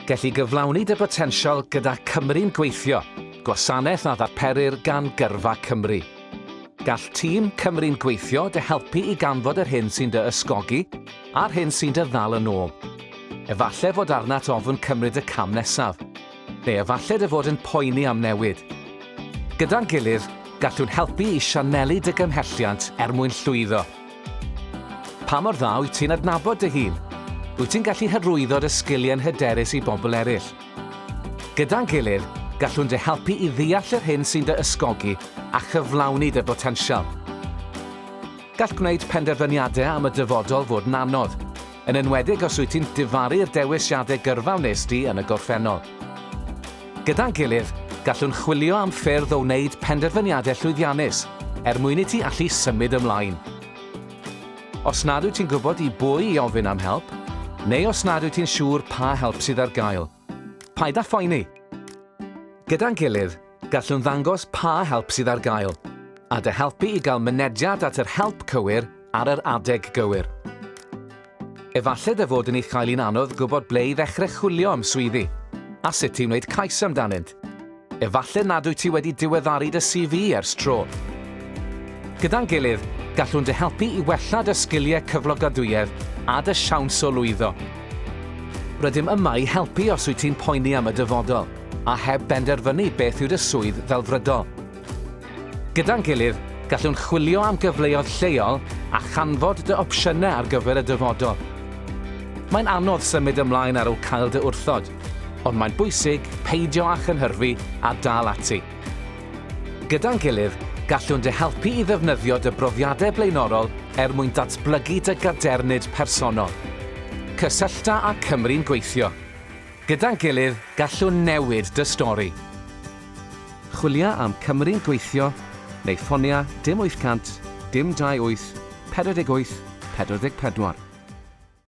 Gellu gyflawni dy botensial gyda Cymru'n Gweithio, gwasanaeth a ddarperir gan Gyrfa Cymru. Gall tîm Cymru'n Gweithio dy helpu i ganfod yr hyn sy'n dy ysgogi a'r hyn sy'n dy ddal yn ôl. Efallai fod arnat ofyn cymryd y cam nesaf, neu efallai dy fod yn poeni am newid. Gyda'n gilydd, gallwn helpu i sianelu dy gymhelliant mwyn llwyddo. Pa mor dda wyt ti'n adnabod dy hun? Wyt ti'n gallu hyrwyddo dy sgiliau'n hyderus i bobl eraill? Gyda'n gilydd, gallwn dy helpu i ddeall yr hyn sy'n dy ysgogi a chyflawni dy botensial. Gall gwneud penderfyniadau am y dyfodol fod yn anodd, yn enwedig os wyt ti'n difaru'r dewisiadau gyrfa wnest ti yn y gorffennol. Gyda'n gilydd, gallwn chwilio am ffyrdd o wneud penderfyniadau llwyddiannus, mwyn i ti allu symud ymlaen. Os nad wyt ti'n gwybod i bwy i ofyn am help, neu os nad wyt ti'n siŵr pa help sydd ar gael, paid â phoeni. Gyda'n gilydd, gallwn ddangos pa help sydd ar gael, a dy helpu i gael mynediad at yr help cywir ar yr adeg gywir. Efallai dy fod yn eich cael un anodd gwybod ble i ddechrau chwilio am swyddi, a sut ti'n wneud cais amdanynt. Efallai nad wyt ti wedi diweddaru dy CV ers tro. Gyda'n gilydd, gallwn dy helpu i wella dy sgiliau cyflogadwyedd a dy siawns o lwyddo. Rydym yma i helpu os wyt ti'n poeni am y dyfodol, a heb benderfynu beth yw dy swydd ddelfrydol. Gyda'n gilydd, gallwn chwilio am gyfleoedd lleol a chanfod dy opsiynau ar gyfer y dyfodol. Mae'n anodd symud ymlaen ar ôl cael dy wrthod, ond mae'n bwysig peidio â chynhyrfu a dal ati. Gyda'n gilydd, gallwn dy helpu i ddefnyddio dy brofiadau blaenorol mwyn datblygu dy gadernid personol. Cysyllta â Cymru'n Gweithio. Gyda'n gilydd, gallwn newid dy stori. Chwilia am Cymru'n Gweithio neu ffonia dim 800 dim 28 48 44.